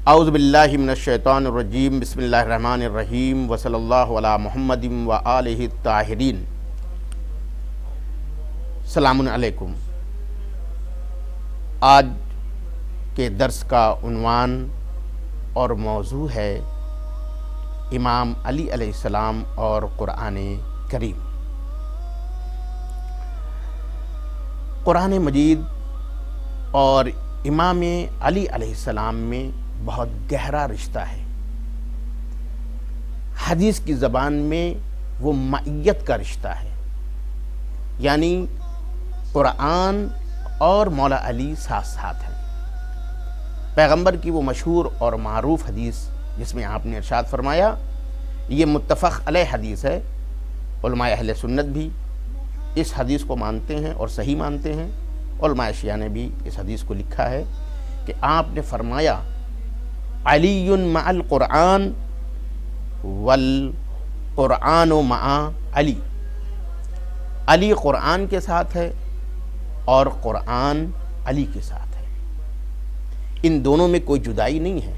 اعوذ باللہ من الشیطان الرجیم، بسم اللہ الرحمن الرحیم، وصلی اللہ علی محمد و آلہ الطاہرین۔ السلام علیکم۔ آج کے درس کا عنوان اور موضوع ہے امام علی علیہ السلام اور قرآن کریم۔ قرآن مجید اور امام علی علیہ السلام میں بہت گہرا رشتہ ہے۔ حدیث کی زبان میں وہ معیت کا رشتہ ہے، یعنی قرآن اور مولا علی ساتھ ساتھ ہیں۔ پیغمبر کی وہ مشہور اور معروف حدیث جس میں آپ نے ارشاد فرمایا، یہ متفق علیہ حدیث ہے، علماء اہل سنت بھی اس حدیث کو مانتے ہیں اور صحیح مانتے ہیں۔ علماء شیعہ نے بھی اس حدیث کو لکھا ہے کہ آپ نے فرمایا، علی مع القرآن والقرآن مع علی، علی قرآن کے ساتھ ہے اور قرآن علی کے ساتھ ہے۔ ان دونوں میں کوئی جدائی نہیں ہے۔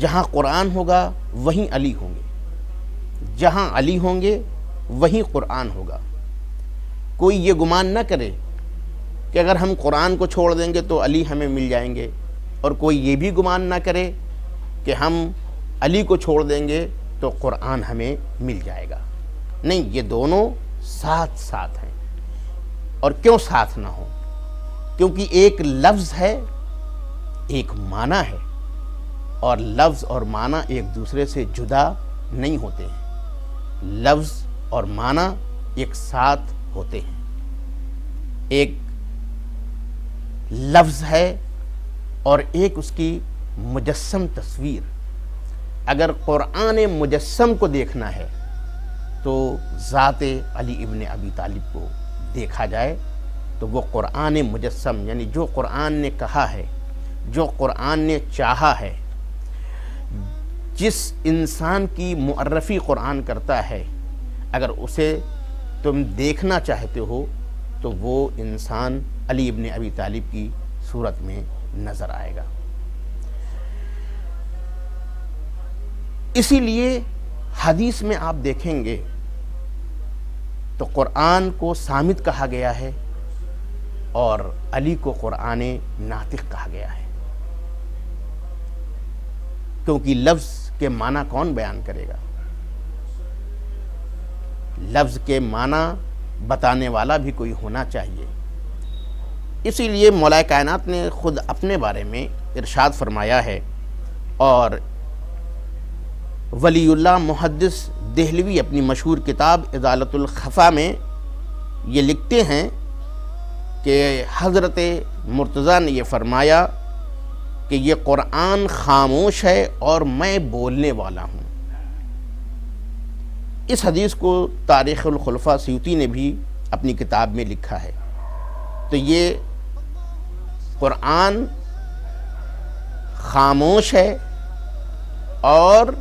جہاں قرآن ہوگا وہیں علی ہوں گے، جہاں علی ہوں گے وہیں قرآن ہوگا۔ کوئی یہ گمان نہ کرے کہ اگر ہم قرآن کو چھوڑ دیں گے تو علی ہمیں مل جائیں گے، اور کوئی یہ بھی گمان نہ کرے کہ ہم علی کو چھوڑ دیں گے تو قرآن ہمیں مل جائے گا۔ نہیں، یہ دونوں ساتھ ساتھ ہیں۔ اور کیوں ساتھ نہ ہوں؟ کیونکہ ایک لفظ ہے، ایک معنی ہے، اور لفظ اور معنی ایک دوسرے سے جدا نہیں ہوتے ہیں۔ لفظ اور معنی ایک ساتھ ہوتے ہیں۔ ایک لفظ ہے اور ایک اس کی مجسم تصویر۔ اگر قرآن مجسم کو دیکھنا ہے تو ذات علی ابن ابی طالب کو دیکھا جائے تو وہ قرآن مجسم، یعنی جو قرآن نے کہا ہے، جو قرآن نے چاہا ہے، جس انسان کی معرفی قرآن کرتا ہے، اگر اسے تم دیکھنا چاہتے ہو تو وہ انسان علی ابن ابی طالب کی صورت میں نظر آئے گا۔ اسی لیے حدیث میں آپ دیکھیں گے تو قرآن کو صامت کہا گیا ہے اور علی کو قرآن ناطق کہا گیا ہے، کیونکہ لفظ کے معنی کون بیان کرے گا؟ لفظ کے معنی بتانے والا بھی کوئی ہونا چاہیے۔ اسی لیے مولا کائنات نے خود اپنے بارے میں ارشاد فرمایا ہے، اور ولی اللہ محدث دہلوی اپنی مشہور کتاب ازالۃ الخفا میں یہ لکھتے ہیں کہ حضرت مرتضیٰ نے یہ فرمایا کہ یہ قرآن خاموش ہے اور میں بولنے والا ہوں۔ اس حدیث کو تاریخ الخلفاء سیوطی نے بھی اپنی کتاب میں لکھا ہے۔ تو یہ قرآن خاموش ہے اور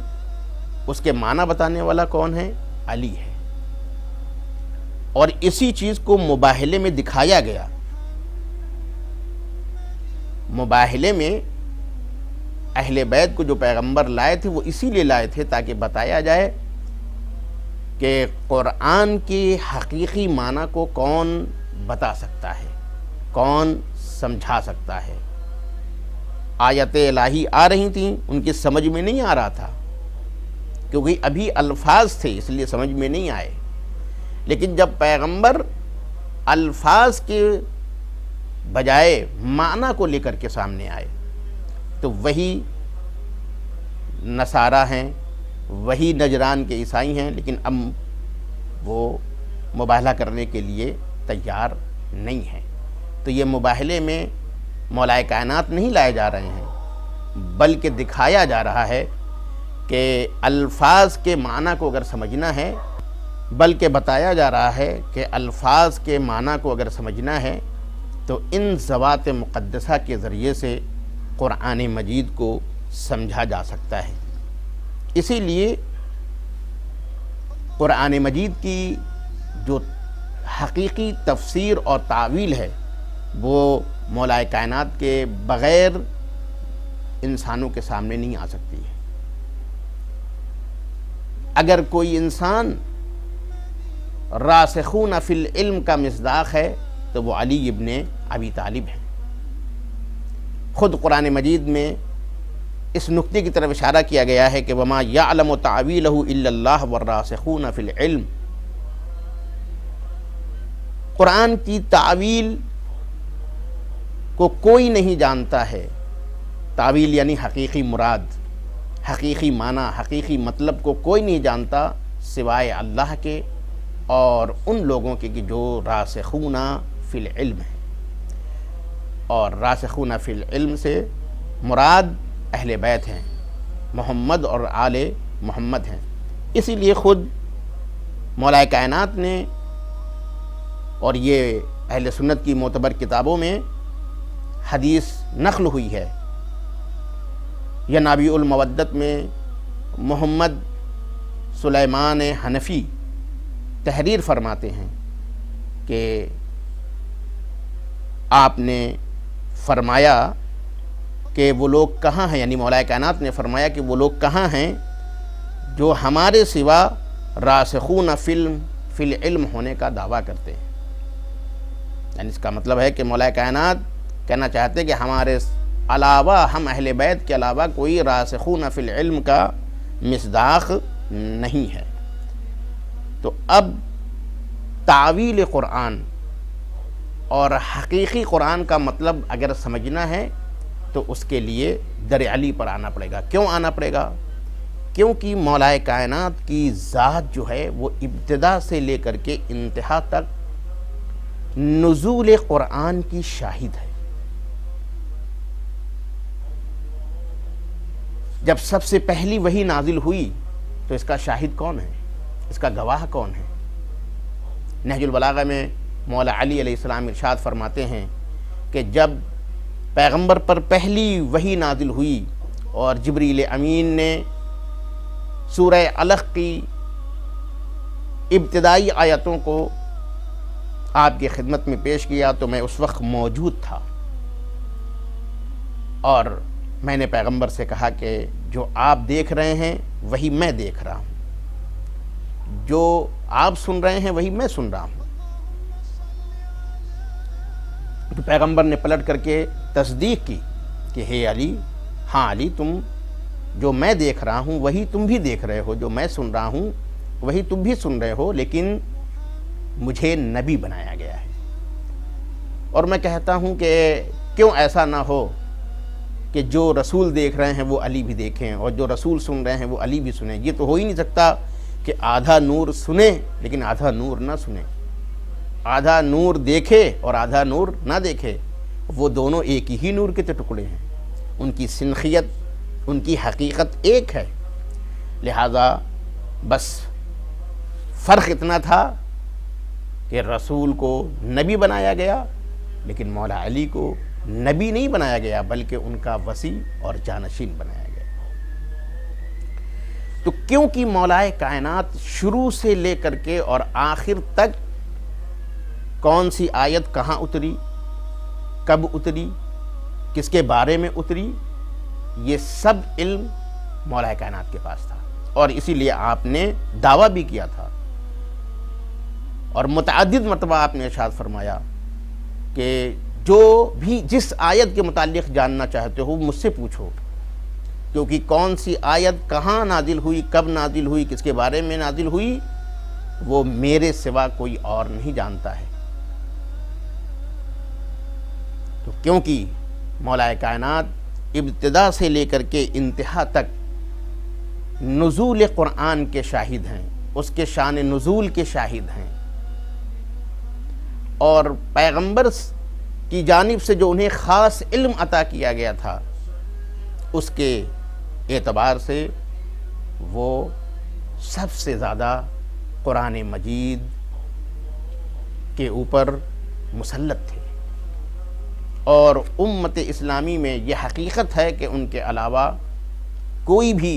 اس کے معنی بتانے والا کون ہے؟ علی ہے۔ اور اسی چیز کو مباہلے میں دکھایا گیا۔ مباہلے میں اہل بیت کو جو پیغمبر لائے تھے وہ اسی لیے لائے تھے تاکہ بتایا جائے کہ قرآن کی حقیقی معنی کو کون بتا سکتا ہے، کون سمجھا سکتا ہے۔ آیت الہی آ رہی تھیں، ان کی سمجھ میں نہیں آ رہا تھا کیونکہ ابھی الفاظ تھے، اس لیے سمجھ میں نہیں آئے۔ لیکن جب پیغمبر الفاظ کے بجائے معنی کو لے کر کے سامنے آئے تو وہی نصارہ ہیں، وہی نجران کے عیسائی ہیں، لیکن اب وہ مباہلہ کرنے کے لیے تیار نہیں ہیں۔ تو یہ مباہلے میں مولائے کائنات نہیں لائے جا رہے ہیں، بلکہ دکھایا جا رہا ہے کہ الفاظ کے معنی کو اگر سمجھنا ہے، بلکہ بتایا جا رہا ہے کہ الفاظ کے معنی کو اگر سمجھنا ہے تو ان ذوات مقدسہ کے ذریعے سے قرآن مجید کو سمجھا جا سکتا ہے۔ اسی لیے قرآن مجید کی جو حقیقی تفسیر اور تعویل ہے وہ مولائے کائنات کے بغیر انسانوں کے سامنے نہیں آ سکتی ہے۔ اگر کوئی انسان راسخون فی العلم کا مصداق ہے تو وہ علی ابن ابی طالب ہیں۔ خود قرآن مجید میں اس نقطے کی طرف اشارہ کیا گیا ہے کہ وما یعلم تعویلہ الا اللہ والراسخون فی العلم، قرآن کی تعویل کو کوئی نہیں جانتا ہے۔ تعویل یعنی حقیقی مراد، حقیقی معنی، حقیقی مطلب کو کوئی نہیں جانتا سوائے اللہ کے اور ان لوگوں کے کہ جو راسخون فی العلم ہیں۔ اور راسخون فی العلم سے مراد اہل بیت ہیں، محمد اور آل محمد ہیں۔ اسی لیے خود مولائے کائنات نے، اور یہ اہل سنت کی معتبر کتابوں میں حدیث نقل ہوئی ہے، یا نابع المودت میں محمد سلیمان حنفی تحریر فرماتے ہیں کہ آپ نے فرمایا کہ وہ لوگ کہاں ہیں، یعنی مولائے کائنات نے فرمایا کہ وہ لوگ کہاں ہیں جو ہمارے سوا راسخون فی العلم ہونے کا دعویٰ کرتے ہیں۔ یعنی اس کا مطلب ہے کہ مولائے کائنات کہنا چاہتے ہیں کہ ہمارے علاوہ، ہم اہل بیت کے علاوہ کوئی راسخون فی العلم کا مصداق نہیں ہے۔ تو اب تعویل قرآن اور حقیقی قرآن کا مطلب اگر سمجھنا ہے تو اس کے لیے در علی پر آنا پڑے گا۔ کیوں آنا پڑے گا؟ کیونکہ مولائے کائنات کی ذات جو ہے وہ ابتدا سے لے کر کے انتہا تک نزول قرآن کی شاہد ہے۔ جب سب سے پہلی وحی نازل ہوئی تو اس کا شاہد کون ہے، اس کا گواہ کون ہے؟ نہج البلاغہ میں مولا علی علیہ السلام ارشاد فرماتے ہیں کہ جب پیغمبر پر پہلی وحی نازل ہوئی اور جبریل امین نے سورہ علق کی ابتدائی آیتوں کو آپ کی خدمت میں پیش کیا تو میں اس وقت موجود تھا، اور میں نے پیغمبر سے کہا کہ جو آپ دیکھ رہے ہیں وہی میں دیکھ رہا ہوں، جو آپ سن رہے ہیں وہی میں سن رہا ہوں۔ تو پیغمبر نے پلٹ کر کے تصدیق کی کہ ہے علی، ہاں علی، تم جو میں دیکھ رہا ہوں وہی تم بھی دیکھ رہے ہو، جو میں سن رہا ہوں وہی تم بھی سن رہے ہو، لیکن مجھے نبی بنایا گیا ہے۔ اور میں کہتا ہوں کہ کیوں ایسا نہ ہو کہ جو رسول دیکھ رہے ہیں وہ علی بھی دیکھیں، اور جو رسول سن رہے ہیں وہ علی بھی سنیں۔ یہ تو ہو ہی نہیں سکتا کہ آدھا نور سنے لیکن آدھا نور نہ سنے، آدھا نور دیکھے اور آدھا نور نہ دیکھے۔ وہ دونوں ایک ہی نور کے ٹکڑے ہیں، ان کی سنخیت، ان کی حقیقت ایک ہے۔ لہذا بس فرق اتنا تھا کہ رسول کو نبی بنایا گیا، لیکن مولا علی کو نبی نہیں بنایا گیا بلکہ ان کا وصی اور جانشین بنایا گیا۔ تو کیونکہ مولائے کائنات شروع سے لے کر کے اور آخر تک کون سی آیت کہاں اتری، کب اتری، کس کے بارے میں اتری، یہ سب علم مولائے کائنات کے پاس تھا، اور اسی لیے آپ نے دعویٰ بھی کیا تھا، اور متعدد مرتبہ آپ نے ارشاد فرمایا کہ جو بھی جس آیت کے متعلق جاننا چاہتے ہو مجھ سے پوچھو، کیونکہ کون سی آیت کہاں نازل ہوئی، کب نازل ہوئی، کس کے بارے میں نازل ہوئی، وہ میرے سوا کوئی اور نہیں جانتا ہے۔ تو کیونکہ مولائے کائنات ابتدا سے لے کر کے انتہا تک نزول قرآن کے شاہد ہیں، اس کے شان نزول کے شاہد ہیں، اور پیغمبر کی جانب سے جو انہیں خاص علم عطا کیا گیا تھا اس کے اعتبار سے وہ سب سے زیادہ قرآن مجید کے اوپر مسلط تھے، اور امت اسلامی میں یہ حقیقت ہے کہ ان کے علاوہ کوئی بھی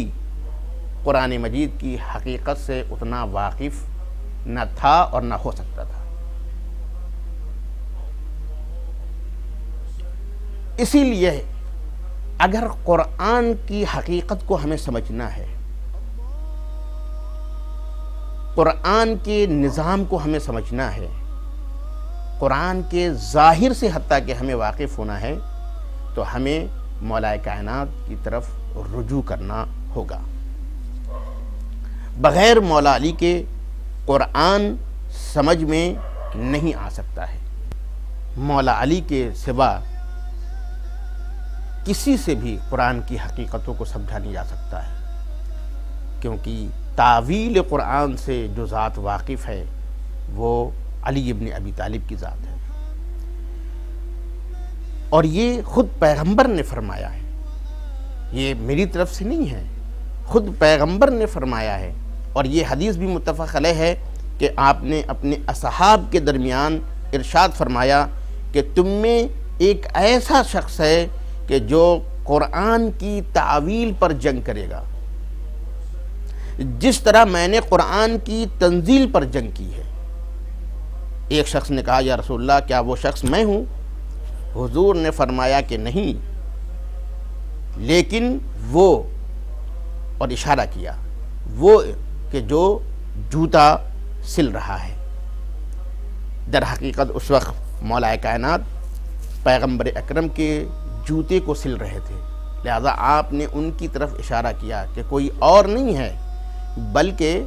قرآن مجید کی حقیقت سے اتنا واقف نہ تھا اور نہ ہو سکتا تھا۔ اسی لیے اگر قرآن کی حقیقت کو ہمیں سمجھنا ہے، قرآن کے نظام کو ہمیں سمجھنا ہے، قرآن کے ظاہر سے حتیٰ کہ ہمیں واقف ہونا ہے، تو ہمیں مولا کائنات کی طرف رجوع کرنا ہوگا۔ بغیر مولا علی کے قرآن سمجھ میں نہیں آ سکتا ہے۔ مولا علی کے سوا کسی سے بھی قرآن کی حقیقتوں کو سمجھا نہیں جا سکتا ہے، کیونکہ تاویل قرآن سے جو ذات واقف ہے وہ علی ابن ابی طالب کی ذات ہے، اور یہ خود پیغمبر نے فرمایا ہے، یہ میری طرف سے نہیں ہے، خود پیغمبر نے فرمایا ہے، اور یہ حدیث بھی متفق علیہ ہے کہ آپ نے اپنے اصحاب کے درمیان ارشاد فرمایا کہ تم میں ایک ایسا شخص ہے کہ جو قرآن کی تعویل پر جنگ کرے گا، جس طرح میں نے قرآن کی تنزیل پر جنگ کی ہے۔ ایک شخص نے کہا یا رسول اللہ کیا وہ شخص میں ہوں؟ حضور نے فرمایا کہ نہیں، لیکن وہ، اور اشارہ کیا، وہ کہ جو جوتا سل رہا ہے۔ در حقیقت اس وقت مولا کائنات پیغمبر اکرم کے جوتے کو سل رہے تھے، لہذا آپ نے ان کی طرف اشارہ کیا کہ کوئی اور نہیں ہے بلکہ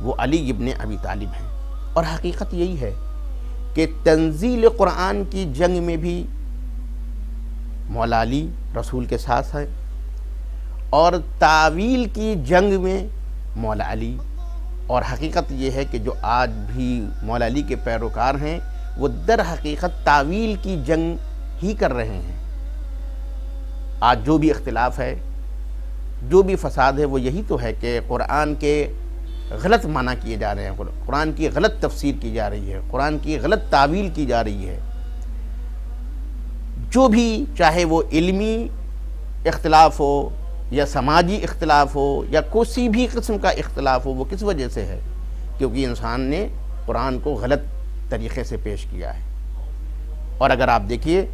وہ علی ابن ابی طالب ہیں۔ اور حقیقت یہی ہے کہ تنزیل قرآن کی جنگ میں بھی مولا علی رسول کے ساتھ ہے، اور تعویل کی جنگ میں مولا علی، اور حقیقت یہ ہے کہ جو آج بھی مولا علی کے پیروکار ہیں وہ در حقیقت تعویل کی جنگ ہی کر رہے ہیں۔ آج جو بھی اختلاف ہے، جو بھی فساد ہے، وہ یہی تو ہے کہ قرآن کے غلط معنی کیے جا رہے ہیں، قرآن کی غلط تفسیر کی جا رہی ہے، قرآن کی غلط تعویل کی جا رہی ہے۔ جو بھی، چاہے وہ علمی اختلاف ہو یا سماجی اختلاف ہو یا کسی بھی قسم کا اختلاف ہو، وہ کس وجہ سے ہے؟ کیونکہ انسان نے قرآن کو غلط طریقے سے پیش کیا ہے۔ اور اگر آپ دیکھیے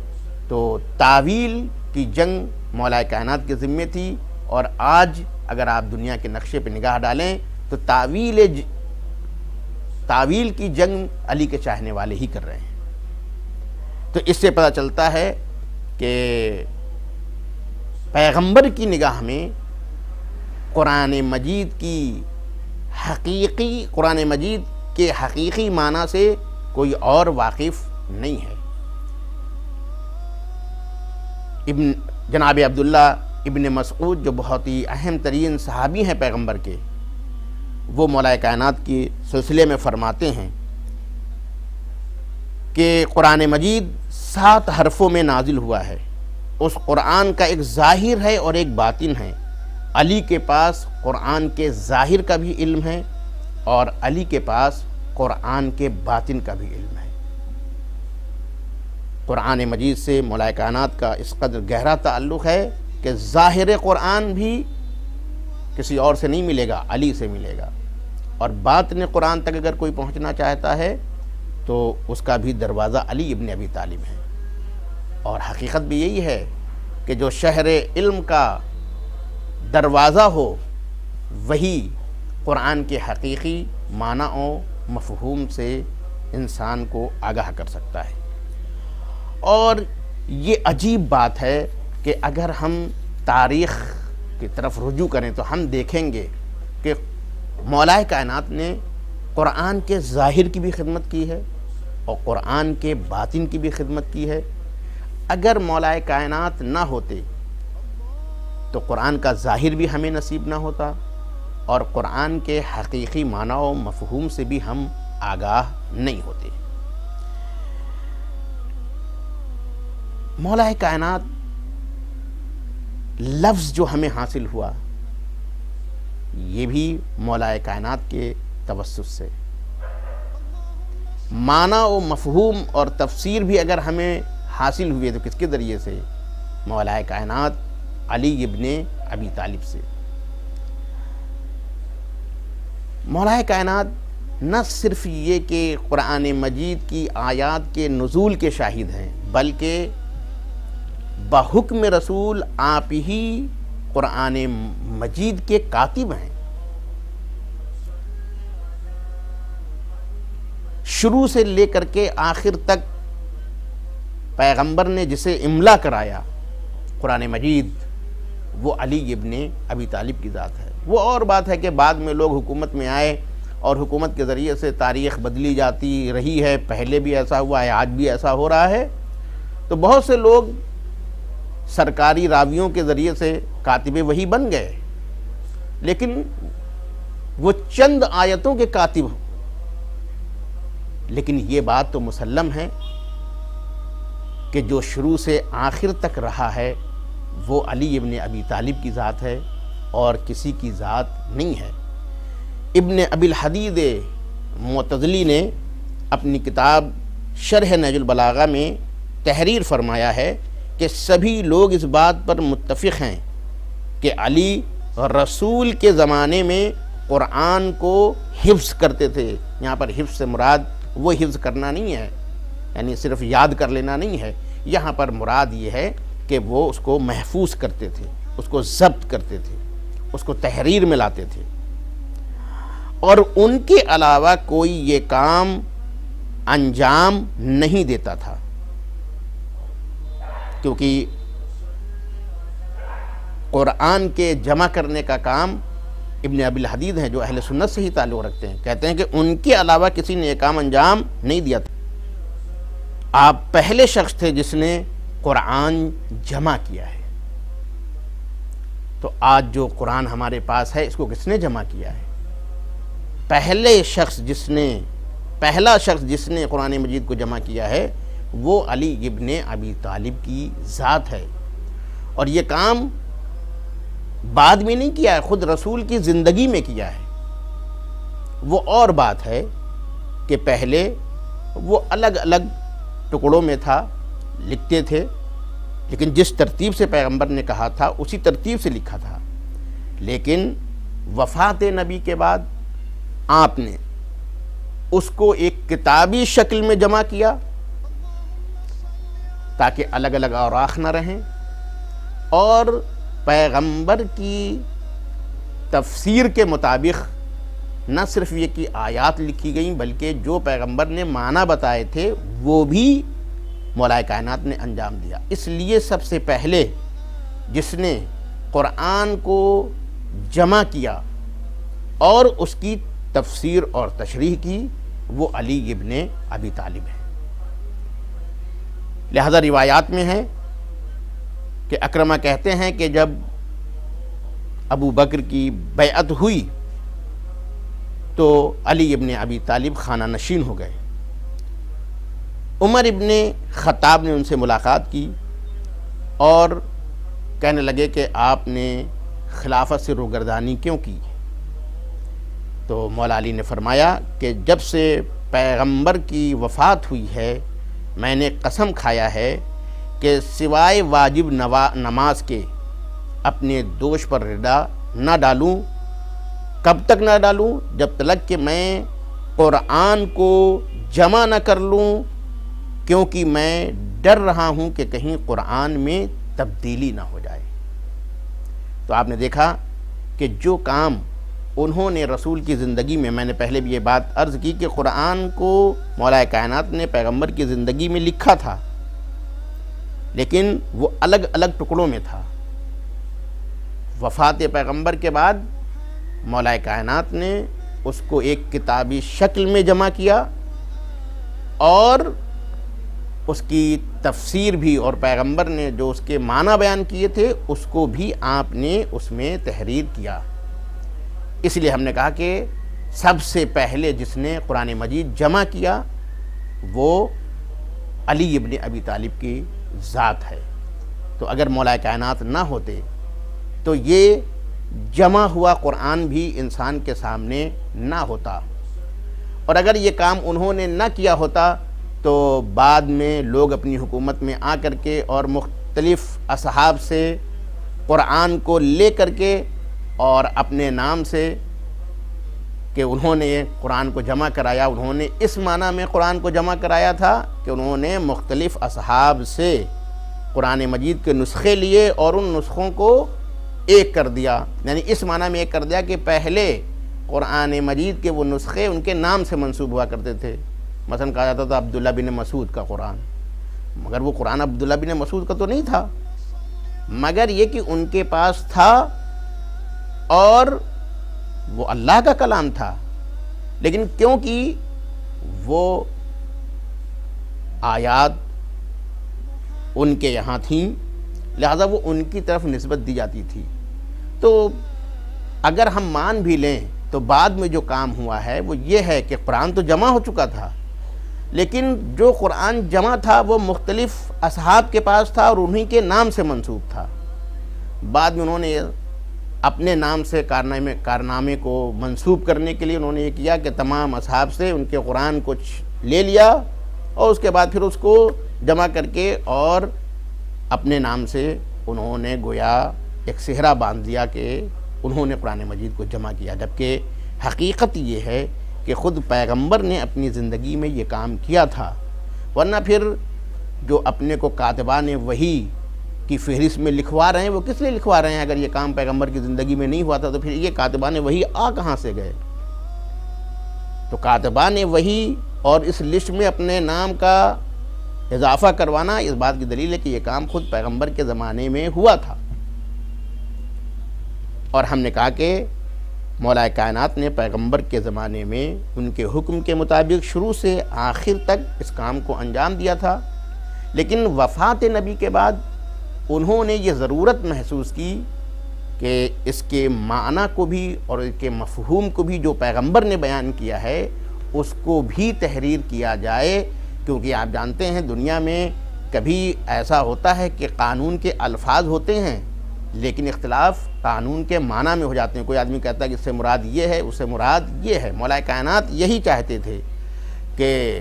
تو تعویل کی جنگ مولا کائنات کے ذمے تھی، اور آج اگر آپ دنیا کے نقشے پہ نگاہ ڈالیں تو تعویل کی جنگ علی کے چاہنے والے ہی کر رہے ہیں۔ تو اس سے پتہ چلتا ہے کہ پیغمبر کی نگاہ میں قرآن مجید کے حقیقی معنی سے کوئی اور واقف نہیں ہے۔ جناب عبداللہ ابن مسعود جو بہت ہی اہم ترین صحابی ہیں پیغمبر کے، وہ مولا کائنات کے سلسلے میں فرماتے ہیں کہ قرآن مجید 7 حرفوں میں نازل ہوا ہے، اس قرآن کا ایک ظاہر ہے اور ایک باطن ہے۔ علی کے پاس قرآن کے ظاہر کا بھی علم ہے اور علی کے پاس قرآن کے باطن کا بھی علم ہے۔ قرآن مجید سے مولا کائنات کا اس قدر گہرا تعلق ہے کہ ظاہر قرآن بھی کسی اور سے نہیں ملے گا، علی سے ملے گا، اور باطن قرآن تک اگر کوئی پہنچنا چاہتا ہے تو اس کا بھی دروازہ علی ابن ابی طالب ہے۔ اور حقیقت بھی یہی ہے کہ جو شہر علم کا دروازہ ہو وہی قرآن کے حقیقی معنی و مفہوم سے انسان کو آگاہ کر سکتا ہے۔ اور یہ عجیب بات ہے کہ اگر ہم تاریخ کی طرف رجوع کریں تو ہم دیکھیں گے کہ مولا کائنات نے قرآن کے ظاہر کی بھی خدمت کی ہے اور قرآن کے باطن کی بھی خدمت کی ہے۔ اگر مولا کائنات نہ ہوتے تو قرآن کا ظاہر بھی ہمیں نصیب نہ ہوتا اور قرآن کے حقیقی معنی و مفہوم سے بھی ہم آگاہ نہیں ہوتے۔ مولا کائنات لفظ جو ہمیں حاصل ہوا یہ بھی مولا کائنات کے توسط سے، معنی و مفہوم اور تفسیر بھی اگر ہمیں حاصل ہوئے تو کس کے ذریعے سے؟ مولا کائنات علی ابن ابی طالب سے۔ مولا کائنات نہ صرف یہ کہ قرآن مجید کی آیات کے نزول کے شاہد ہیں، بلکہ بحکم رسول آپ ہی قرآن مجید کے کاتب ہیں۔ شروع سے لے کر کے آخر تک پیغمبر نے جسے املا کرایا قرآن مجید، وہ علی ابن ابی طالب کی ذات ہے۔ وہ اور بات ہے کہ بعد میں لوگ حکومت میں آئے اور حکومت کے ذریعے سے تاریخ بدلی جاتی رہی ہے، پہلے بھی ایسا ہوا ہے، آج بھی ایسا ہو رہا ہے، تو بہت سے لوگ سرکاری راویوں کے ذریعے سے کاتب وحی بن گئے، لیکن وہ چند آیتوں کے کاتب ہوں۔ لیکن یہ بات تو مسلم ہے کہ جو شروع سے آخر تک رہا ہے وہ علی ابن ابی طالب کی ذات ہے اور کسی کی ذات نہیں ہے۔ ابن ابی الحدید معتزلی نے اپنی کتاب شرح نہج البلاغہ میں تحریر فرمایا ہے کہ سبھی لوگ اس بات پر متفق ہیں کہ علی رسول کے زمانے میں قرآن کو حفظ کرتے تھے۔ یہاں پر حفظ سے مراد وہ حفظ کرنا نہیں ہے، یعنی صرف یاد کر لینا نہیں ہے، یہاں پر مراد یہ ہے کہ وہ اس کو محفوظ کرتے تھے، اس کو ضبط کرتے تھے، اس کو تحریر میں لاتے تھے، اور ان کے علاوہ کوئی یہ کام انجام نہیں دیتا تھا، کیونکہ قرآن کے جمع کرنے کا کام ابن ابی الحدید ہیں جو اہل سنت سے ہی تعلق رکھتے ہیں، کہتے ہیں کہ ان کے علاوہ کسی نے یہ کام انجام نہیں دیا تھا۔ آپ پہلے شخص تھے جس نے قرآن جمع کیا ہے۔ تو آج جو قرآن ہمارے پاس ہے اس کو کس نے جمع کیا ہے؟ پہلا شخص جس نے قرآن مجید کو جمع کیا ہے وہ علی ابن ابی طالب کی ذات ہے، اور یہ کام بعد میں نہیں کیا ہے، خود رسول کی زندگی میں کیا ہے۔ وہ اور بات ہے کہ پہلے وہ الگ الگ ٹکڑوں میں تھا، لکھتے تھے، لیکن جس ترتیب سے پیغمبر نے کہا تھا اسی ترتیب سے لکھا تھا، لیکن وفات نبی کے بعد آپ نے اس کو ایک کتابی شکل میں جمع کیا تاکہ الگ الگ اوراق نہ رہیں، اور پیغمبر کی تفسیر کے مطابق نہ صرف یہ کہ آیات لکھی گئیں بلکہ جو پیغمبر نے معنی بتائے تھے وہ بھی مولا کائنات نے انجام دیا۔ اس لیے سب سے پہلے جس نے قرآن کو جمع کیا اور اس کی تفسیر اور تشریح کی وہ علی ابن ابی طالب ہے۔ لہذا روایات میں ہے کہ اکرمہ کہتے ہیں کہ جب ابو بکر کی بیعت ہوئی تو علی ابن ابی طالب خانہ نشین ہو گئے۔ عمر ابن خطاب نے ان سے ملاقات کی اور کہنے لگے کہ آپ نے خلافت سے روگردانی کیوں کی؟ تو مولا علی نے فرمایا کہ جب سے پیغمبر کی وفات ہوئی ہے میں نے قسم کھایا ہے کہ سوائے واجب نماز کے اپنے دوش پر ردا نہ ڈالوں۔ کب تک نہ ڈالوں؟ جب تک کہ میں قرآن کو جمع نہ کر لوں، کیونکہ میں ڈر رہا ہوں کہ کہیں قرآن میں تبدیلی نہ ہو جائے۔ تو آپ نے دیکھا کہ جو کام انہوں نے رسول کی زندگی میں نے پہلے بھی یہ بات عرض کی کہ قرآن کو مولا کائنات نے پیغمبر کی زندگی میں لکھا تھا، لیکن وہ الگ الگ ٹکڑوں میں تھا۔ وفات پیغمبر کے بعد مولا کائنات نے اس کو ایک کتابی شکل میں جمع کیا اور اس کی تفسیر بھی، اور پیغمبر نے جو اس کے معنی بیان کیے تھے اس کو بھی آپ نے اس میں تحریر کیا۔ اس لیے ہم نے کہا کہ سب سے پہلے جس نے قرآن مجید جمع کیا وہ علی ابن ابی طالب کی ذات ہے۔ تو اگر مولا کائنات نہ ہوتے تو یہ جمع ہوا قرآن بھی انسان کے سامنے نہ ہوتا، اور اگر یہ کام انہوں نے نہ کیا ہوتا تو بعد میں لوگ اپنی حکومت میں آ کر کے اور مختلف اصحاب سے قرآن کو لے کر کے اور اپنے نام سے کہ انہوں نے قرآن کو جمع کرایا، انہوں نے اس معنی میں قرآن کو جمع کرایا تھا کہ انہوں نے مختلف اصحاب سے قرآن مجید کے نسخے لیے اور ان نسخوں کو ایک کر دیا، یعنی اس معنی میں ایک کر دیا کہ پہلے قرآن مجید کے وہ نسخے ان کے نام سے منسوب ہوا کرتے تھے۔ مثلا کہا جاتا تھا عبداللہ بن مسعود کا قرآن، مگر وہ قرآن عبداللہ بن مسعود کا تو نہیں تھا، مگر یہ کہ ان کے پاس تھا اور وہ اللہ کا کلام تھا، لیکن کیونکہ وہ آیات ان کے یہاں تھیں لہذا وہ ان کی طرف نسبت دی جاتی تھی۔ تو اگر ہم مان بھی لیں تو بعد میں جو کام ہوا ہے وہ یہ ہے کہ قرآن تو جمع ہو چکا تھا، لیکن جو قرآن جمع تھا وہ مختلف اصحاب کے پاس تھا اور انہی کے نام سے منسوب تھا۔ بعد میں انہوں نے اپنے نام سے کارنامے کو منسوب کرنے کے لیے انہوں نے یہ کیا کہ تمام اصحاب سے ان کے قرآن کو لے لیا اور اس کے بعد پھر اس کو جمع کر کے اور اپنے نام سے انہوں نے گویا ایک صحرا باندھ دیا کہ انہوں نے قرآن مجید کو جمع کیا، جبکہ حقیقت یہ ہے کہ خود پیغمبر نے اپنی زندگی میں یہ کام کیا تھا، ورنہ پھر جو اپنے کو کاتبان وحی کی فہرست میں لکھوا رہے ہیں وہ کس لیے لکھوا رہے ہیں؟ اگر یہ کام پیغمبر کی زندگی میں نہیں ہوا تھا تو پھر یہ کاتبان وحی آ کہاں سے گئے؟ تو کاتبان وحی اور اس لسٹ میں اپنے نام کا اضافہ کروانا اس بات کی دلیل ہے کہ یہ کام خود پیغمبر کے زمانے میں ہوا تھا۔ اور ہم نے کہا کہ مولا کائنات نے پیغمبر کے زمانے میں ان کے حکم کے مطابق شروع سے آخر تک اس کام کو انجام دیا تھا، لیکن وفات نبی کے بعد انہوں نے یہ ضرورت محسوس کی کہ اس کے معنی کو بھی اور اس کے مفہوم کو بھی جو پیغمبر نے بیان کیا ہے اس کو بھی تحریر کیا جائے، کیونکہ آپ جانتے ہیں دنیا میں کبھی ایسا ہوتا ہے کہ قانون کے الفاظ ہوتے ہیں لیکن اختلاف قانون کے معنی میں ہو جاتے ہیں۔ کوئی آدمی کہتا ہے کہ اس سے مراد یہ ہے، اس سے مراد یہ ہے۔ مولا کائنات یہی چاہتے تھے کہ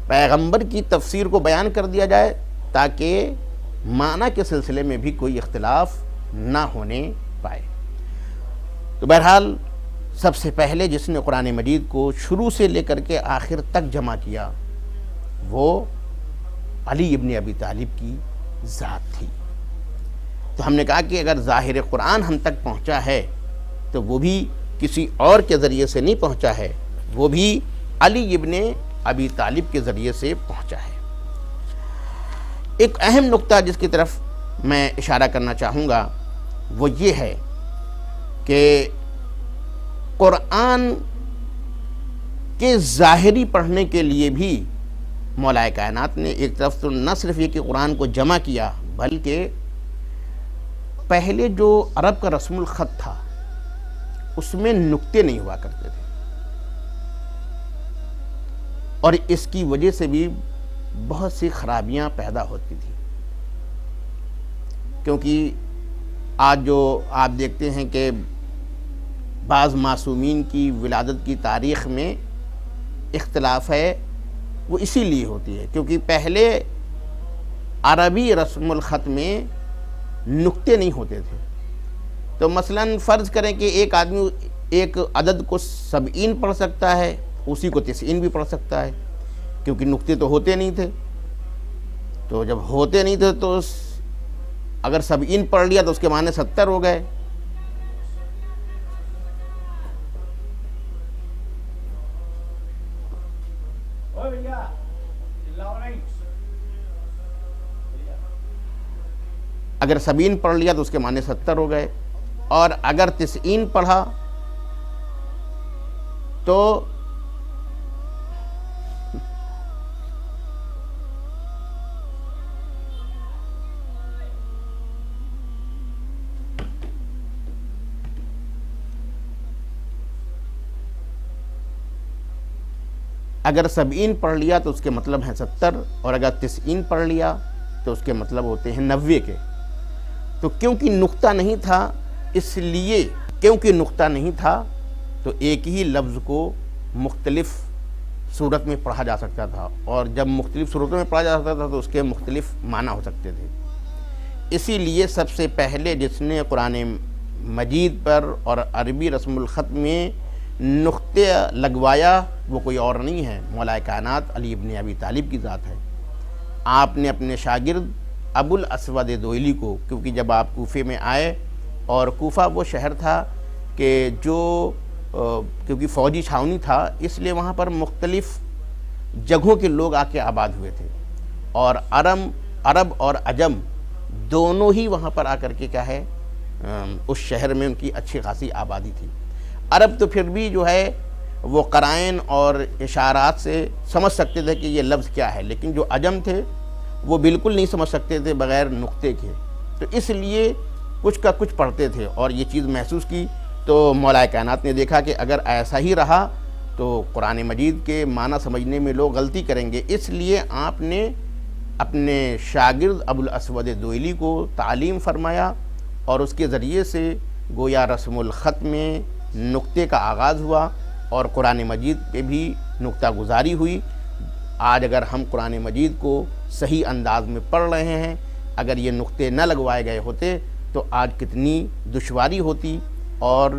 پیغمبر کی تفسیر کو بیان کر دیا جائے تاکہ معنی کے سلسلے میں بھی کوئی اختلاف نہ ہونے پائے۔ تو بہرحال سب سے پہلے جس نے قرآن مجید کو شروع سے لے کر کے آخر تک جمع کیا وہ علی ابن ابی طالب کی ذات تھی۔ تو ہم نے کہا کہ اگر ظاہر قرآن ہم تک پہنچا ہے تو وہ بھی کسی اور کے ذریعے سے نہیں پہنچا ہے، وہ بھی علی ابن ابی طالب کے ذریعے سے پہنچا ہے۔ ایک اہم نقطہ جس کی طرف میں اشارہ کرنا چاہوں گا وہ یہ ہے کہ قرآن کے ظاہری پڑھنے کے لیے بھی مولا کائنات نے ایک طرف تو نہ صرف یہ کہ قرآن کو جمع کیا بلکہ پہلے جو عرب کا رسم الخط تھا اس میں نقطے نہیں ہوا کرتے تھے، اور اس کی وجہ سے بھی بہت سی خرابیاں پیدا ہوتی تھیں، کیونکہ آج جو آپ دیکھتے ہیں کہ بعض معصومین کی ولادت کی تاریخ میں اختلاف ہے وہ اسی لیے ہوتی ہے کیونکہ پہلے عربی رسم الخط میں نقطے نہیں ہوتے تھے۔ تو مثلا فرض کریں کہ ایک آدمی ایک عدد کو 70 پڑھ سکتا ہے، اسی کو 90 بھی پڑھ سکتا ہے، کیونکہ نقطے تو ہوتے نہیں تھے۔ تو جب ہوتے نہیں تھے تو اگر 70 پڑھ لیا تو اس کے معنی 70 ہو گئے۔ اگر 70 پڑھ لیا تو اس کے معنی 70 ہو گئے، اور اگر 90 پڑھا تو اگر 70 پڑھ لیا تو اس کے مطلب ہے 70، اور اگر 90 پڑھ لیا تو اس کے مطلب ہوتے ہیں 90 کے۔ تو کیونکہ نقطہ نہیں تھا، اس لیے کیونکہ نقطہ نہیں تھا تو ایک ہی لفظ کو مختلف صورت میں پڑھا جا سکتا تھا، اور جب مختلف صورتوں میں پڑھا جا سکتا تھا تو اس کے مختلف معنی ہو سکتے تھے۔ اسی لیے سب سے پہلے جس نے قرآن مجید پر اور عربی رسم الخط میں نقطے لگوایا وہ کوئی اور نہیں ہے، مولا کائنات علی ابن ابی طالب کی ذات ہے۔ آپ نے اپنے شاگرد ابو الاسود دوئلی کو، کیونکہ جب آپ کوفے میں آئے، اور کوفہ وہ شہر تھا کہ جو کیونکہ فوجی چھاونی تھا، اس لیے وہاں پر مختلف جگہوں کے لوگ آ کے آباد ہوئے تھے، اور عرب اور عجم دونوں ہی وہاں پر آ کر کے کیا ہے اس شہر میں ان کی اچھی خاصی آبادی تھی۔ عرب تو پھر بھی جو ہے وہ قرائن اور اشارات سے سمجھ سکتے تھے کہ یہ لفظ کیا ہے، لیکن جو عجم تھے وہ بالکل نہیں سمجھ سکتے تھے بغیر نقطے کے، تو اس لیے کچھ کا کچھ پڑھتے تھے، اور یہ چیز محسوس کی تو مولا کائنات نے دیکھا کہ اگر ایسا ہی رہا تو قرآن مجید کے معنی سمجھنے میں لوگ غلطی کریں گے، اس لیے آپ نے اپنے شاگرد ابو الاسود دوئلی کو تعلیم فرمایا، اور اس کے ذریعے سے گویا رسم الخط میں نقطے کا آغاز ہوا اور قرآن مجید پہ بھی نقطہ گزاری ہوئی۔ آج اگر ہم قرآن مجید کو صحیح انداز میں پڑھ رہے ہیں، اگر یہ نقطے نہ لگوائے گئے ہوتے تو آج کتنی دشواری ہوتی اور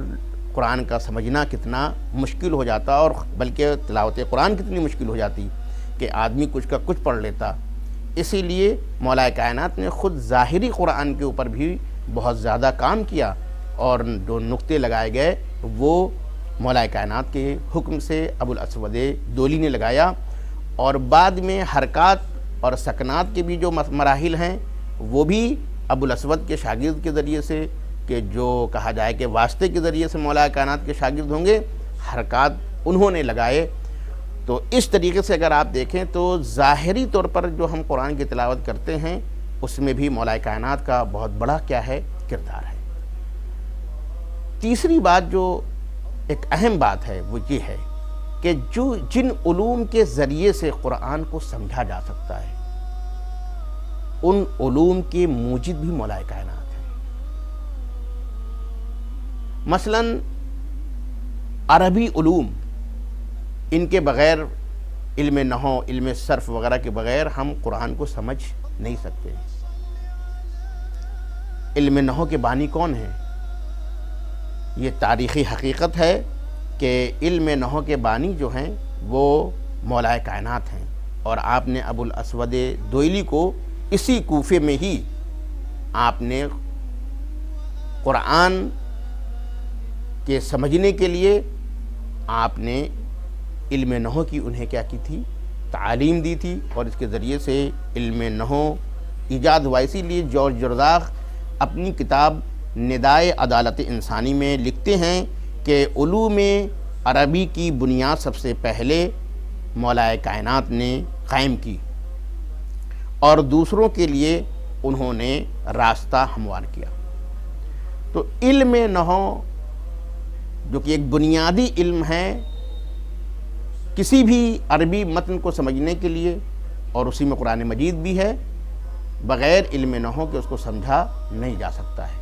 قرآن کا سمجھنا کتنا مشکل ہو جاتا، اور بلکہ تلاوت قرآن کتنی مشکل ہو جاتی کہ آدمی کچھ کا کچھ پڑھ لیتا۔ اسی لیے مولا کائنات نے خود ظاہری قرآن کے اوپر بھی بہت زیادہ کام کیا، اور جو نقطے لگائے گئے وہ مولا کائنات کے حکم سے ابو الاسود دوئلی نے لگایا، اور بعد میں حرکات اور سکنات کے بھی جو مراحل ہیں وہ بھی ابو الاسود کے شاگرد کے ذریعے سے، کہ جو کہا جائے کہ واسطے کے ذریعے سے مولا کائنات کے شاگرد ہوں گے، حرکات انہوں نے لگائے۔ تو اس طریقے سے اگر آپ دیکھیں تو ظاہری طور پر جو ہم قرآن کی تلاوت کرتے ہیں اس میں بھی مولا کائنات کا بہت بڑا کیا ہے کردار ہے۔ تیسری بات جو ایک اہم بات ہے وہ یہ ہے کہ جن علوم کے ذریعے سے قرآن کو سمجھا جا سکتا ہے ان علوم کے موجد بھی مولا کائنات ہے۔ مثلا عربی علوم، ان کے بغیر علم نحو، علم صرف وغیرہ کے بغیر ہم قرآن کو سمجھ نہیں سکتے۔ علم نحو کے بانی کون ہیں؟ یہ تاریخی حقیقت ہے کہ علم نحو کے بانی جو ہیں وہ مولا کائنات ہیں، اور آپ نے ابو الاسود دوئلی کو اسی کوفے میں ہی آپ نے قرآن کے سمجھنے کے لیے آپ نے علم نحو کی انہیں کیا کی تھی تعلیم دی تھی، اور اس کے ذریعے سے علم نحو ایجاد ہوا۔ اسی لیے جارج جرزاق اپنی کتاب ندائے عدالت انسانی میں لکھتے ہیں کہ علوم عربی کی بنیاد سب سے پہلے مولا کائنات نے قائم کی، اور دوسروں کے لیے انہوں نے راستہ ہموار کیا۔ تو علم نحو جو کہ ایک بنیادی علم ہے کسی بھی عربی متن کو سمجھنے کے لیے، اور اسی میں قرآن مجید بھی ہے، بغیر علم نحو کے اس کو سمجھا نہیں جا سکتا ہے۔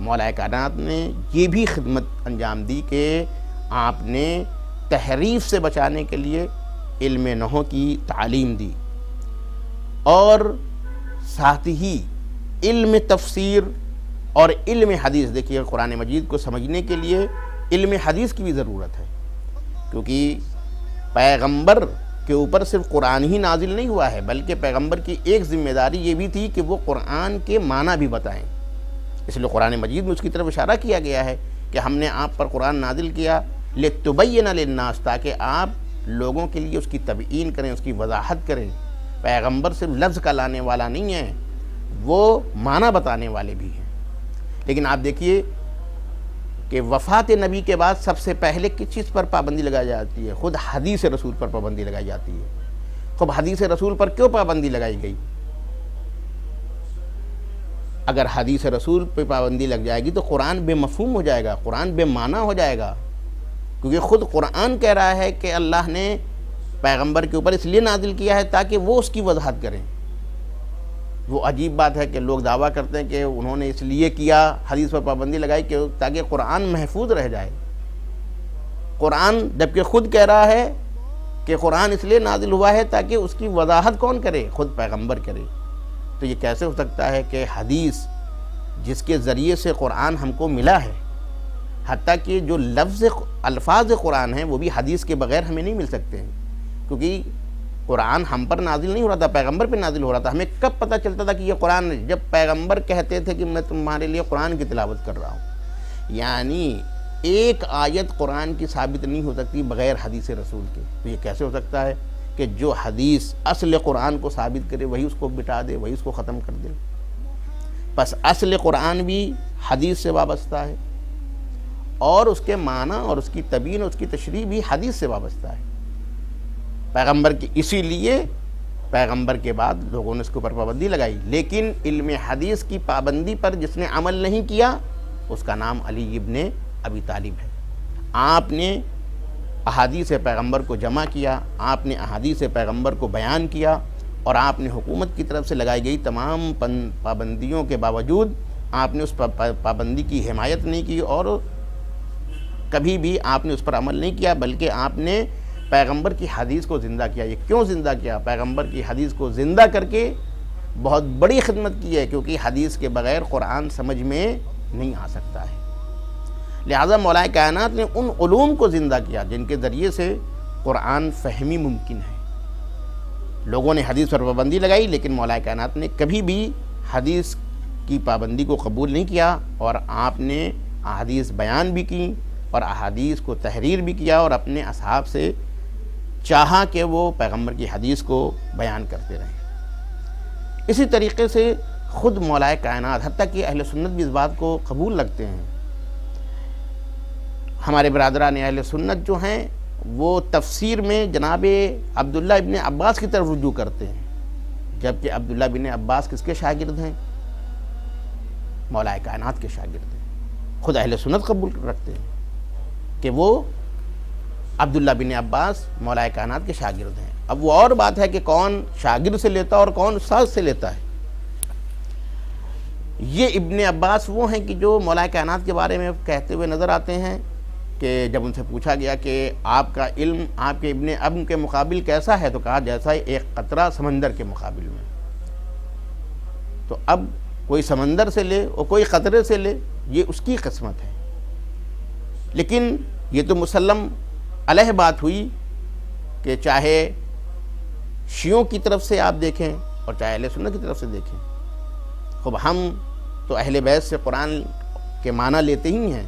مولا کائنات نے یہ بھی خدمت انجام دی کہ آپ نے تحریف سے بچانے کے لیے علم نحو کی تعلیم دی، اور ساتھ ہی علم تفسیر اور علم حدیث۔ دیکھیے قرآن مجید کو سمجھنے کے لیے علم حدیث کی بھی ضرورت ہے، کیونکہ پیغمبر کے اوپر صرف قرآن ہی نازل نہیں ہوا ہے، بلکہ پیغمبر کی ایک ذمہ داری یہ بھی تھی کہ وہ قرآن کے معنی بھی بتائیں۔ اس لیے قرآن مجید میں اس کی طرف اشارہ کیا گیا ہے کہ ہم نے آپ پر قرآن نازل کیا لِتُبَيِّنَ لِلنَّاسِ، تاکہ آپ لوگوں کے لیے اس کی تبیین کریں، اس کی وضاحت کریں۔ پیغمبر صرف لفظ کا لانے والا نہیں ہے، وہ معنی بتانے والے بھی ہیں۔ لیکن آپ دیکھیے کہ وفات نبی کے بعد سب سے پہلے کس چیز پر پابندی لگائی جاتی ہے؟ خود حدیث رسول پر پابندی لگائی جاتی ہے۔ خب حدیث رسول پر کیوں پابندی لگائی گئی؟ اگر حدیث رسول پہ پابندی لگ جائے گی تو قرآن بے مفہوم ہو جائے گا، قرآن بے معنی ہو جائے گا، کیونکہ خود قرآن کہہ رہا ہے کہ اللہ نے پیغمبر کے اوپر اس لیے نازل کیا ہے تاکہ وہ اس کی وضاحت کریں۔ وہ عجیب بات ہے کہ لوگ دعویٰ کرتے ہیں کہ انہوں نے اس لیے کیا، حدیث پر پابندی لگائی کہ تاکہ قرآن محفوظ رہ جائے۔ قرآن جبکہ خود کہہ رہا ہے کہ قرآن اس لیے نازل ہوا ہے تاکہ اس کی وضاحت کون کرے؟ خود پیغمبر کرے۔ تو یہ کیسے ہو سکتا ہے کہ حدیث جس کے ذریعے سے قرآن ہم کو ملا ہے، حتیٰ کہ جو الفاظ قرآن ہیں وہ بھی حدیث کے بغیر ہمیں نہیں مل سکتے ہیں، کیونکہ قرآن ہم پر نازل نہیں ہو رہا تھا، پیغمبر پہ نازل ہو رہا تھا۔ ہمیں کب پتہ چلتا تھا کہ یہ قرآن ہے؟ جب پیغمبر کہتے تھے کہ میں تمہارے لیے قرآن کی تلاوت کر رہا ہوں۔ یعنی ایک آیت قرآن کی ثابت نہیں ہو سکتی بغیر حدیث رسول کے۔ تو یہ کیسے ہو سکتا ہے کہ جو حدیث اصل قرآن کو ثابت کرے وہی اس کو مٹا دے، وہی اس کو ختم کر دے؟ پس اصل قرآن بھی حدیث سے وابستہ ہے، اور اس کے معنی اور اس کی تبیین اور اس کی تشریح بھی حدیث سے وابستہ ہے پیغمبر کی۔ اسی لیے پیغمبر کے بعد لوگوں نے اس کے اوپر پابندی لگائی، لیکن علم حدیث کی پابندی پر جس نے عمل نہیں کیا اس کا نام علی ابن ابی طالب ہے۔ آپ نے احادیث پیغمبر کو جمع کیا، آپ نے احادیث پیغمبر کو بیان کیا، اور آپ نے حکومت کی طرف سے لگائی گئی تمام پابندیوں کے باوجود آپ نے اس پابندی کی حمایت نہیں کی، اور کبھی بھی آپ نے اس پر عمل نہیں کیا، بلکہ آپ نے پیغمبر کی حدیث کو زندہ کیا۔ یہ کیوں زندہ کیا؟ پیغمبر کی حدیث کو زندہ کر کے بہت بڑی خدمت کی ہے، کیونکہ حدیث کے بغیر قرآن سمجھ میں نہیں آ سکتا ہے۔ لہذا مولا کائنات نے ان علوم کو زندہ کیا جن کے ذریعے سے قرآن فہمی ممکن ہے۔ لوگوں نے حدیث پر پابندی لگائی، لیکن مولا کائنات نے کبھی بھی حدیث کی پابندی کو قبول نہیں کیا، اور آپ نے احادیث بیان بھی کی اور احادیث کو تحریر بھی کیا، اور اپنے اصحاب سے چاہا کہ وہ پیغمبر کی حدیث کو بیان کرتے رہیں۔ اسی طریقے سے خود مولا کائنات، حتیٰ کہ اہل سنت بھی اس بات کو قبول رکھتے ہیں۔ ہمارے برادران اہل سنت جو ہیں وہ تفسیر میں جناب عبداللہ ابن عباس کی طرف رجوع کرتے ہیں، جبکہ عبداللہ بن عباس کس کے شاگرد ہیں؟ مولا کائنات کے شاگرد ہیں۔ خود اہل سنت قبول رکھتے ہیں کہ وہ عبداللہ بن عباس مولا کائنات کے شاگرد ہیں۔ اب وہ اور بات ہے کہ کون شاگرد سے لیتا اور کون استاد سے لیتا ہے۔ یہ ابن عباس وہ ہیں کہ جو مولا کائنات کے بارے میں کہتے ہوئے نظر آتے ہیں کہ جب ان سے پوچھا گیا کہ آپ کا علم آپ کے ابن ابن کے مقابل کیسا ہے، تو کہا جیسا ایک قطرہ سمندر کے مقابل میں۔ تو اب کوئی سمندر سے لے اور کوئی قطرے سے لے، یہ اس کی قسمت ہے، لیکن یہ تو مسلم علیہ بات ہوئی کہ چاہے شیعوں کی طرف سے آپ دیکھیں اور چاہے اہل سنت کی طرف سے دیکھیں۔ خب ہم تو اہل بیت سے قرآن کے معنی لیتے ہی ہیں،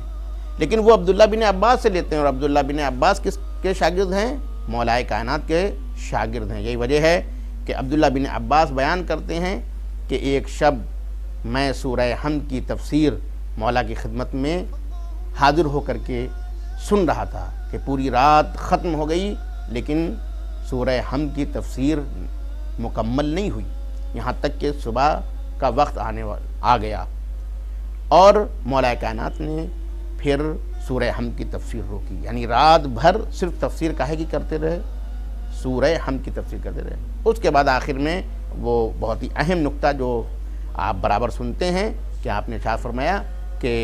لیکن وہ عبداللہ بن عباس سے لیتے ہیں، اور عبداللہ بن عباس کس کے شاگرد ہیں؟ مولا کائنات کے شاگرد ہیں۔ یہی وجہ ہے کہ عبداللہ بن عباس بیان کرتے ہیں کہ ایک شب میں سورہ حمد کی تفسیر مولا کی خدمت میں حاضر ہو کر کے سن رہا تھا کہ پوری رات ختم ہو گئی، لیکن سورہ حمد کی تفسیر مکمل نہیں ہوئی، یہاں تک کہ صبح کا وقت آ گیا، اور مولا کائنات نے پھر سورہ حمد کی تفسیر روکی۔ یعنی رات بھر صرف تفسیر کاہے کی کرتے رہے؟ سورہ حمد کی تفسیر کرتے رہے۔ اس کے بعد آخر میں وہ بہت ہی اہم نقطہ جو آپ برابر سنتے ہیں کہ آپ نے ارشاد فرمایا کہ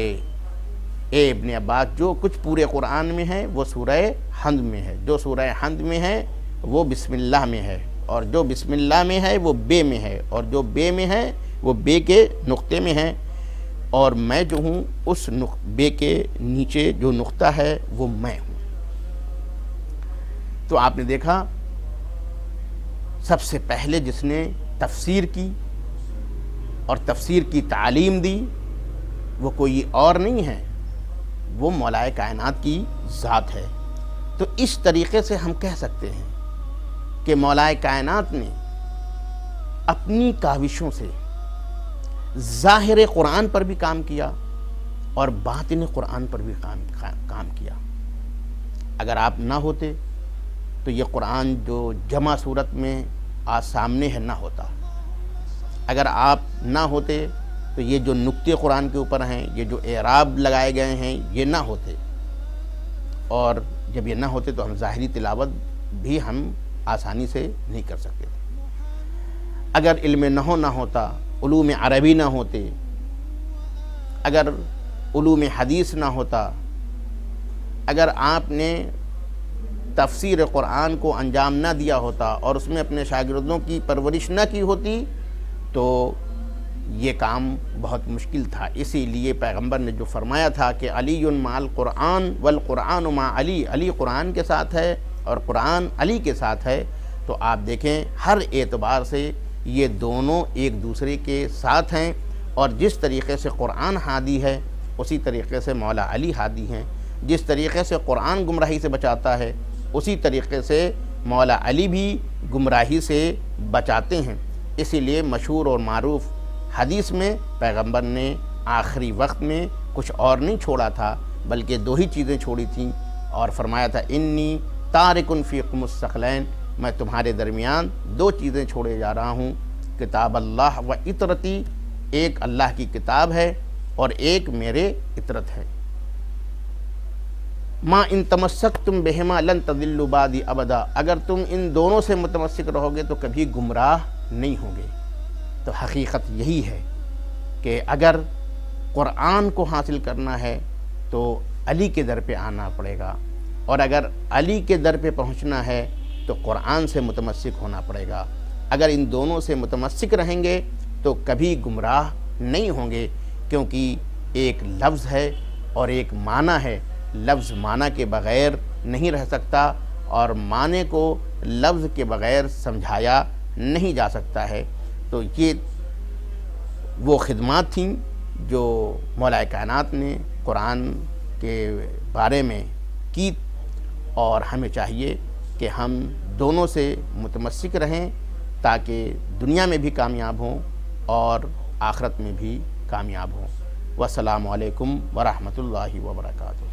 اے ابن عباس، جو کچھ پورے قرآن میں ہے وہ سورہ حمد میں ہے، جو سورہ حمد میں ہے وہ بسم اللہ میں ہے، اور جو بسم اللہ میں ہے وہ بے میں ہے، اور جو بے میں ہے وہ بے کے نقطے میں ہے، اور میں جو ہوں اس بے کے نیچے جو نقطہ ہے وہ میں ہوں۔ تو آپ نے دیکھا سب سے پہلے جس نے تفسیر کی اور تفسیر کی تعلیم دی وہ کوئی اور نہیں ہے، وہ مولا کائنات کی ذات ہے۔ تو اس طریقے سے ہم کہہ سکتے ہیں کہ مولا کائنات نے اپنی کاوشوں سے ظاہر قرآن پر بھی کام کیا اور باطن قرآن پر بھی کام کیا۔ اگر آپ نہ ہوتے تو یہ قرآن جو جمع صورت میں آج سامنے ہے نہ ہوتا، اگر آپ نہ ہوتے تو یہ جو نقطے قرآن کے اوپر ہیں، یہ جو اعراب لگائے گئے ہیں، یہ نہ ہوتے، اور جب یہ نہ ہوتے تو ہم ظاہری تلاوت بھی ہم آسانی سے نہیں کر سکتے تھے۔ اگر علم نحو نہ ہوتا علوم عربی نہ ہوتے، اگر علوم حدیث نہ ہوتا، اگر آپ نے تفسیر قرآن کو انجام نہ دیا ہوتا اور اس میں اپنے شاگردوں کی پرورش نہ کی ہوتی تو یہ کام بہت مشکل تھا۔ اسی لیے پیغمبر نے جو فرمایا تھا کہ علی مع القرآن والقرآن مع علی، علی قرآن کے ساتھ ہے اور قرآن علی کے ساتھ ہے، تو آپ دیکھیں ہر اعتبار سے یہ دونوں ایک دوسرے کے ساتھ ہیں، اور جس طریقے سے قرآن ہادی ہے اسی طریقے سے مولا علی ہادی ہیں، جس طریقے سے قرآن گمراہی سے بچاتا ہے اسی طریقے سے مولا علی بھی گمراہی سے بچاتے ہیں۔ اسی لیے مشہور اور معروف حدیث میں پیغمبر نے آخری وقت میں کچھ اور نہیں چھوڑا تھا بلکہ دو ہی چیزیں چھوڑی تھیں، اور فرمایا تھا انی تارکن فیکم الثقلین، میں تمہارے درمیان دو چیزیں چھوڑے جا رہا ہوں، کتاب اللہ و اطرتی، ایک اللہ کی کتاب ہے اور ایک میرے اطرت ہے۔ ما ان تمسکتم بہما لن تضلوا بعدی ابدا، اگر تم ان دونوں سے متمسک رہو گے تو کبھی گمراہ نہیں ہوگے۔ تو حقیقت یہی ہے کہ اگر قرآن کو حاصل کرنا ہے تو علی کے در پہ آنا پڑے گا، اور اگر علی کے در پہ پہنچنا ہے تو قرآن سے متمسک ہونا پڑے گا۔ اگر ان دونوں سے متمسک رہیں گے تو کبھی گمراہ نہیں ہوں گے، کیونکہ ایک لفظ ہے اور ایک معنی ہے، لفظ معنی کے بغیر نہیں رہ سکتا اور معنی کو لفظ کے بغیر سمجھایا نہیں جا سکتا ہے۔ تو یہ وہ خدمات تھیں جو مولا کائنات نے قرآن کے بارے میں کی، اور ہمیں چاہیے کہ ہم دونوں سے متمسک رہیں تاکہ دنیا میں بھی کامیاب ہوں اور آخرت میں بھی کامیاب ہوں۔ والسلام علیکم ورحمۃ اللہ وبرکاتہ۔